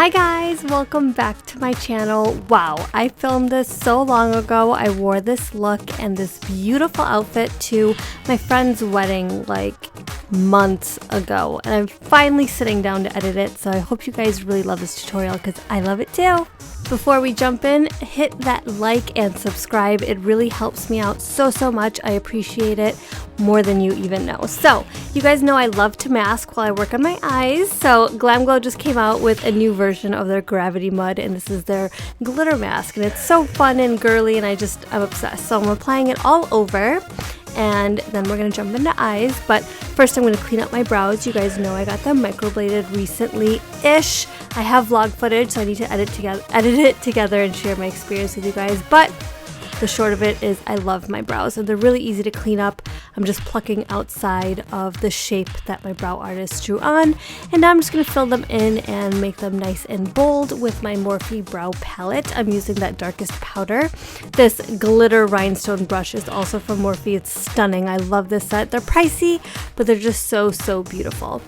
Hi guys, welcome back to my channel. Wow, I filmed this so long ago. I wore this look and this beautiful outfit to my friend's wedding like months ago, and I'm finally sitting down to edit it, so I hope you guys really love this tutorial because I love it too. Before we jump in, hit that like and subscribe. It really helps me out so much. I appreciate it more than you even know. So, you guys know I love to mask while I work on my eyes. So, GLAMGLOW just came out with a new version of their Gravity Mud, and this is their glitter mask. And it's so fun and girly, and I'm obsessed. So, I'm applying it all over, and then we're going to jump into eyes. But first, I'm going to clean up my brows. You guys know I got them microbladed recently-ish. I have vlog footage, so I need to edit it together and share my experience with you guys. But the short of it is I love my brows, and they're really easy to clean up. I'm just plucking outside of the shape that my brow artist drew on, and now I'm just going to fill them in and make them nice and bold with my Morphe brow palette. I'm using that darkest powder. This glitter rhinestone brush is also from Morphe. It's stunning. I love this set. They're pricey, but they're just so beautiful.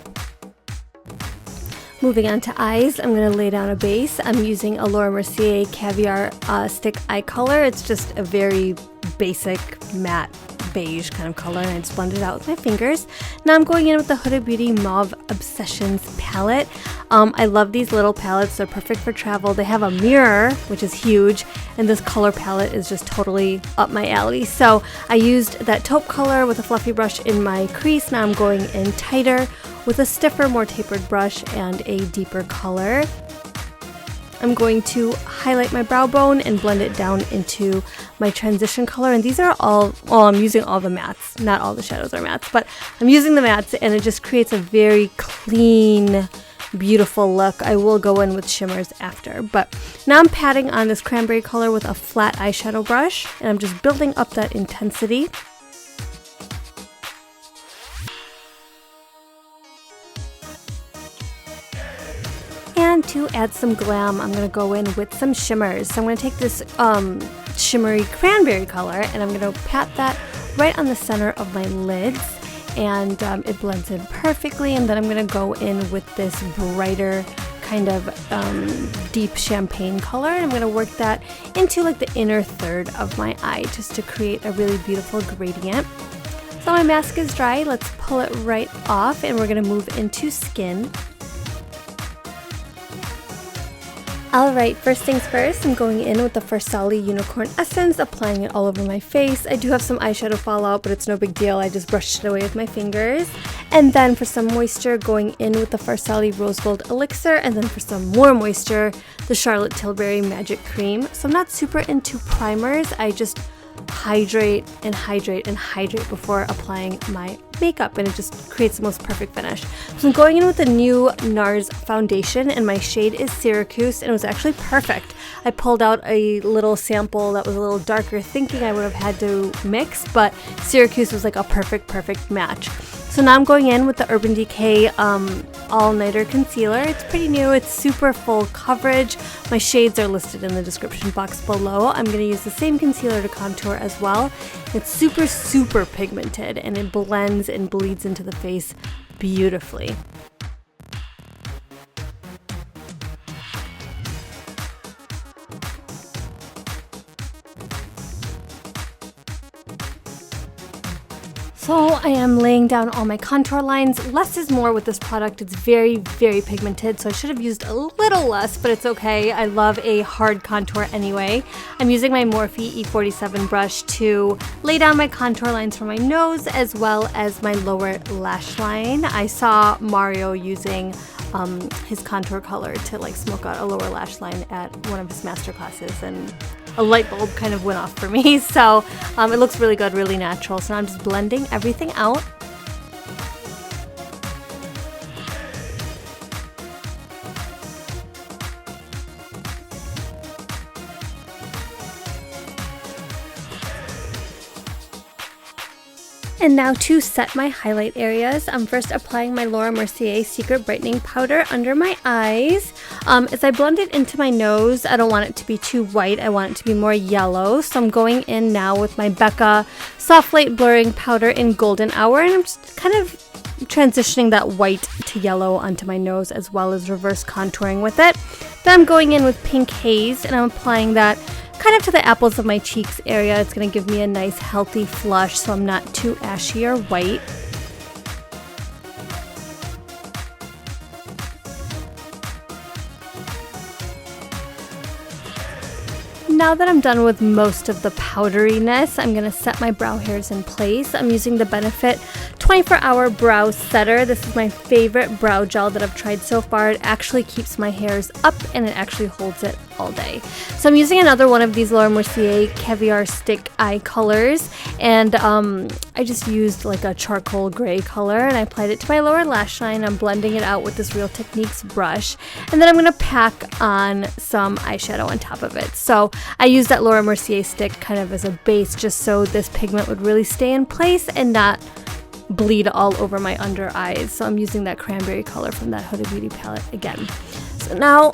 Moving on to eyes, I'm going to lay down a base. I'm using a Mercier Caviar Stick Eye Color. It's just a very basic matte beige kind of color, and I just blend it out with my fingers. Now I'm going in with the Huda Beauty Mauve Obsessions palette. I love these little palettes. They're perfect for travel. They have a mirror, which is huge, and this color palette is just totally up my alley. So I used that taupe color with a fluffy brush in my crease. Now I'm going in tighter with a stiffer, more tapered brush and a deeper color. I'm going to highlight my brow bone and blend it down into my transition color. And these are all, well, I'm using all the mattes. Not all the shadows are mattes, but I'm using the mattes, and it just creates a very clean, beautiful look. I will go in with shimmers after, but now I'm patting on this cranberry color with a flat eyeshadow brush, and I'm just building up that intensity. And to add some glam, I'm going to go in with some shimmers. So I'm going to take this shimmery cranberry color, and I'm going to pat that right on the center of my lids, and it blends in perfectly. And then I'm going to go in with this brighter kind of deep champagne color, and I'm going to work that into like the inner third of my eye just to create a really beautiful gradient. So my mask is dry. Let's pull it right off, and we're going to move into skin. Alright, first things first, I'm going in with the Farsali Unicorn Essence, applying it all over my face. I do have some eyeshadow fallout, but it's no big deal. I just brushed it away with my fingers. And then for some moisture, going in with the Farsali Rose Gold Elixir, and then for some more moisture, the Charlotte Tilbury Magic Cream. So I'm not super into primers. I just hydrate and hydrate and hydrate before applying my makeup, and it just creates the most perfect finish. So I'm going in with the new NARS foundation, and my shade is Syracuse, and it was actually perfect. I pulled out a little sample that was a little darker, thinking I would have had to mix, but Syracuse was like a perfect match. So now I'm going in with the Urban Decay All Nighter Concealer. It's pretty new. It's super full coverage. My shades are listed in the description box below. I'm going to use the same concealer to contour as well. It's super pigmented, and it blends and bleeds into the face beautifully. So I am laying down all my contour lines. Less is more with this product. It's very pigmented, so I should have used a little less, but it's okay. I love a hard contour anyway. I'm using my Morphe E47 brush to lay down my contour lines for my nose as well as my lower lash line. I saw Mario using his contour color to like smoke out a lower lash line at one of his master classes, and a light bulb kind of went off for me. So it looks really good, really natural. So now I'm just blending everything out. And now to set my highlight areas, I'm first applying my Mercier Secret Brightening Powder under my eyes. As I blend it into my nose, I don't want it to be too white. I want it to be more yellow. So I'm going in now with my BECCA Soft Light Blurring Powder in Golden Hour, and I'm just kind of transitioning that white to yellow onto my nose as well as reverse contouring with it. Then I'm going in with Pink Haze and I'm applying that kind of to the apples of my cheeks area. It's going to give me a nice healthy flush so I'm not too ashy or white. Now that I'm done with most of the powderiness, I'm going to set my brow hairs in place. I'm using the Benefit 24-Hour Brow Setter. This is my favorite brow gel that I've tried so far. It actually keeps my hairs up and it actually holds it all day. So I'm using another one of these Laura Mercier Caviar Stick Eye colors, and I just used like a charcoal gray color and I applied it to my lower lash line. I'm blending it out with this Real Techniques brush, and then I'm going to pack on some eyeshadow on top of it. So I used that Laura Mercier stick kind of as a base just so this pigment would really stay in place and not bleed all over my under eyes. So I'm using that cranberry color from that Huda Beauty palette again. So now,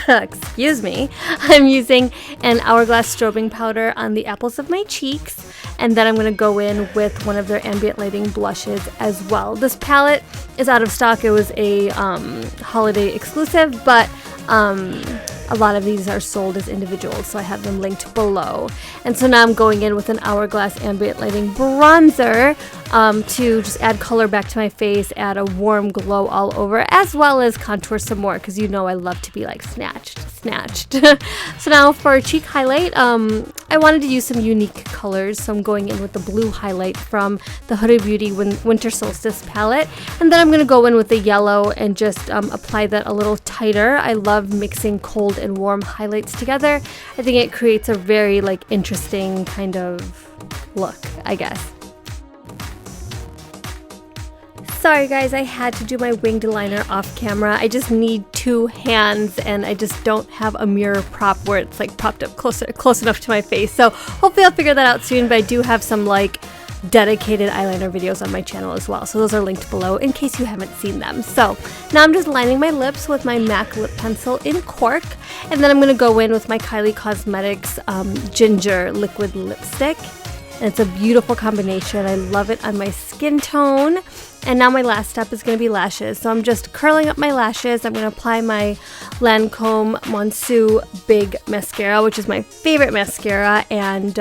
excuse me, I'm using an Hourglass strobing powder on the apples of my cheeks, and then I'm going to go in with one of their ambient lighting blushes as well. This palette is out of stock. It was a holiday exclusive, but a lot of these are sold as individuals, so I have them linked below. And so now I'm going in with an Hourglass ambient lighting bronzer to just add color back to my face, add a warm glow all over, as well as contour some more, because you know I love to be like snatched. So now for cheek highlight, I wanted to use some unique colors, so I'm going in with the blue highlight from the Huda Beauty Winter Solstice palette, and then I'm going to go in with the yellow and just apply that a little tighter. I love mixing cold and warm highlights together. I think it creates a very like interesting kind of look, I guess. Sorry guys, I had to do my winged liner off camera. I just need two hands and I just don't have a mirror prop where it's like propped up close enough to my face. So hopefully I'll figure that out soon, but I do have some like dedicated eyeliner videos on my channel as well. So those are linked below in case you haven't seen them. So now I'm just lining my lips with my MAC lip pencil in Cork, and then I'm going to go in with my Kylie Cosmetics Ginger liquid lipstick. And it's a beautiful combination. I love it on my skin tone. And now my last step is going to be lashes. So I'm just curling up my lashes. I'm going to apply my Lancome Monsu Big Mascara, which is my favorite mascara. And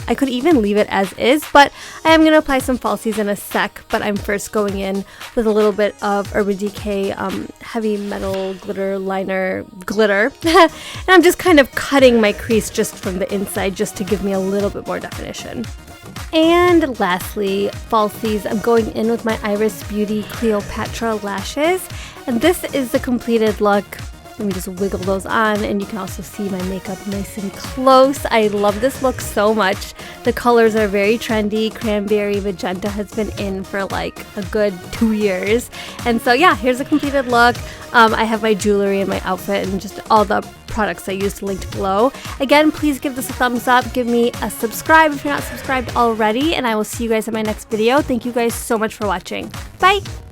I could even leave it as is, but I am going to apply some falsies in a sec. But I'm first going in with a little bit of Urban Decay Heavy Metal Glitter Liner Glitter. And I'm just kind of cutting my crease just from the inside just to give me a little bit more definition. And lastly, falsies. I'm going in with my Iris Beauty Cleopatra lashes, and this is the completed look. Let me just wiggle those on, and you can also see my makeup nice and close. I love this look so much. The colors are very trendy. Cranberry magenta has been in for like a good 2 years, and so yeah, here's a completed look. I have my jewelry and my outfit and just all the products I used linked below. Again, please give this a thumbs up, give me a subscribe if you're not subscribed already, and I will see you guys in my next video. Thank you guys so much for watching. Bye!